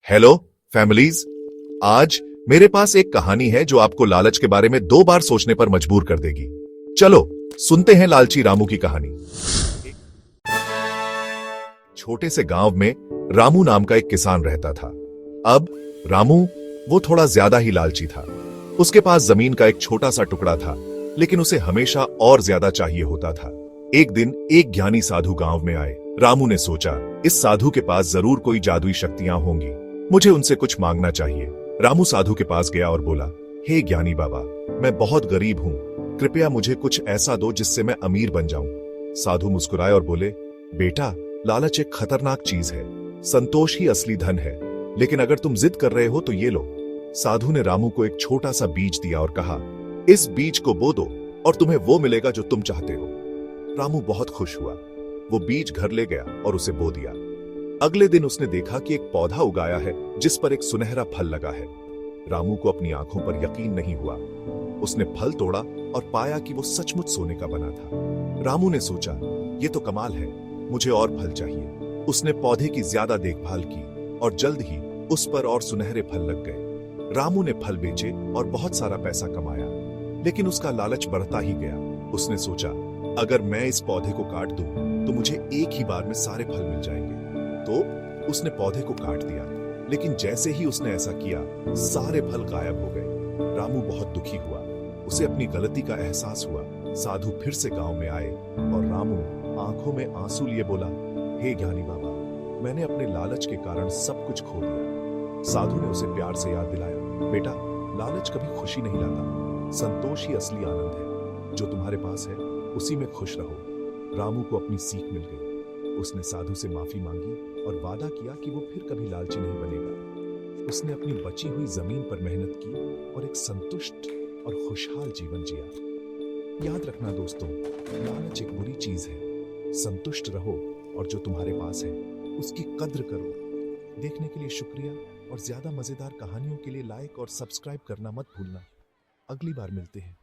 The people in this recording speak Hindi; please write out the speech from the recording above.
Hello families. आज मेरे पास एक कहानी है जो आपको लालच के बारे में 2 बार सोचने पर मजबूर कर देगी। चलो सुनते हैं लालची रामू की कहानी। छोटे से गांव में रामू नाम का एक किसान रहता था। अब रामू वो थोड़ा ज्यादा ही लालची था। उसके पास जमीन का एक छोटा सा टुकड़ा था, लेकिन उसे हमेशा और ज्यादा चाहिए होता था। एक दिन एक ज्ञानी साधु गांव में आए। रामू ने सोचा, इस साधु के पास जरूर कोई जादुई शक्तियां होंगी, मुझे उनसे कुछ मांगना चाहिए। रामू साधु के पास गया और बोला, हे ज्ञानी बाबा, मैं बहुत गरीब हूँ, कृपया मुझे कुछ ऐसा दो जिससे मैं अमीर बन जाऊं। साधु मुस्कुराए और बोले, बेटा, लालच एक खतरनाक चीज है, संतोष ही असली धन है, लेकिन अगर तुम जिद कर रहे हो तो ये लो। साधु ने रामू को एक छोटा सा बीज दिया और कहा, इस बीज को बो दो और तुम्हें वो मिलेगा जो तुम चाहते हो। रामू बहुत खुश हुआ। वो बीज घर ले गया और उसे बो दिया। अगले दिन उसने देखा कि एक पौधा उगाया है जिस पर एक सुनहरा फल लगा है। रामू को अपनी आंखों पर यकीन नहीं हुआ। उसने फल तोड़ा और पाया कि वो सचमुच सोने का बना था। रामू ने सोचा, ये तो कमाल है, मुझे और फल चाहिए। उसने पौधे की ज्यादा देखभाल की और जल्द ही उस पर और सुनहरे फल लग गए। रामू ने फल बेचे और बहुत सारा पैसा कमाया, लेकिन उसका लालच बढ़ता ही गया। उसने सोचा, अगर मैं इस पौधे को काट दूं तो मुझे एक ही बार में सारे फल मिल जाएंगे। तो उसने पौधे को काट दिया, लेकिन जैसे ही उसने ऐसा किया, सारे फल गायब हो गए। रामू बहुत दुखी हुआ। उसे अपनी गलती का एहसास हुआ। साधु फिर से गांव में आए और रामू आंखों में आंसू लिए बोला, हे ज्ञानी बाबा, मैंने अपने लालच के कारण सब कुछ खो दिया। साधु ने उसे प्यार से याद दिलाया, बेटा, लालच कभी खुशी नहीं लाता, संतोष ही असली आनंद है। जो तुम्हारे पास है उसी में खुश रहो। रामू को अपनी सीख मिल गई। उसने साधु से माफी मांगी और वादा किया कि वो फिर कभी लालची नहीं बनेगा। उसने अपनी बची हुई जमीन पर मेहनत की और एक संतुष्ट और खुशहाल जीवन जिया। याद रखना दोस्तों, लालच एक बुरी चीज है। संतुष्ट रहो और जो तुम्हारे पास है उसकी कद्र करो। देखने के लिए शुक्रिया और ज्यादा मजेदार कहानियों के लिए लाइक और सब्सक्राइब करना मत भूलना। अगली बार मिलते हैं।